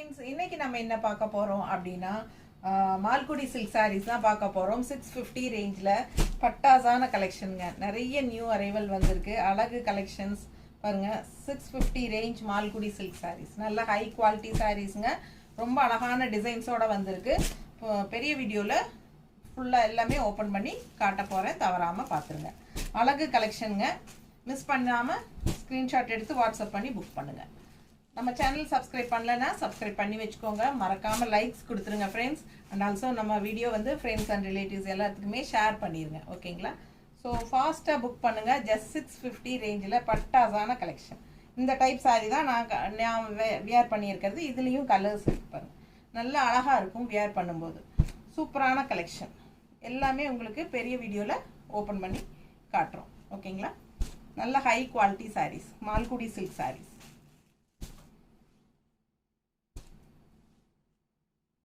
Friends, இன்னைக்கு நம்ம என்ன பார்க்க போறோம் அப்படின்னா மால்குடி சில்க் சாரீஸ் தான் பார்க்க போறோம். 650 ரேஞ்சில் பட்டாசான கலெக்ஷனுங்க. நிறைய நியூ அரைவல் வந்திருக்கு. அழகு கலெக்ஷன்ஸ் பாருங்க. 650 ரேஞ்ச் மால்குடி சில்க் சாரீஸ் நல்ல ஹை குவாலிட்டி சாரீஸ்ங்க. ரொம்ப அழகான டிசைன்ஸோட வந்திருக்கு. பெரிய வீடியோவில் ஃபுல்லாக எல்லாமே ஓப்பன் பண்ணி காட்ட போகிறேன். தவறாமல் பார்த்துருங்க. அழகு கலெக்ஷனுங்க. மிஸ் பண்ணாமல் ஸ்க்ரீன்ஷாட் எடுத்து வாட்ஸ்அப் பண்ணி புக் பண்ணுங்கள். நம்ம சேனல் சப்ஸ்கிரைப் பண்ணலன்னா சப்ஸ்கிரைப் பண்ணி வச்சுக்கோங்க. மறக்காமல் லைக்ஸ் கொடுத்துருங்க ஃப்ரெண்ட்ஸ். அண்ட் ஆல்சோ நம்ம வீடியோ வந்து ஃப்ரெண்ட்ஸ் அண்ட் ரிலேட்டிவ்ஸ் எல்லாத்துக்குமே ஷேர் பண்ணிடுங்க. ஓகேங்களா? ஸோ ஃபாஸ்ட்டாக புக் பண்ணுங்கள். ஜஸ்ட் 650 ரேஞ்சில் பட்டாசான கலெக்ஷன். இந்த டைப் சாரீ தான் நான் வியர் பண்ணியிருக்கிறது. இதுலேயும் கலர்ஸ் இருப்பாங்க. நல்லா அழகாக இருக்கும் வியர் பண்ணும்போது. சூப்பரான கலெக்ஷன் எல்லாமே உங்களுக்கு பெரிய வீடியோவில் ஓப்பன் பண்ணி காட்டுறோம். ஓகேங்களா? நல்ல high quality saris, Malgudi silk saris.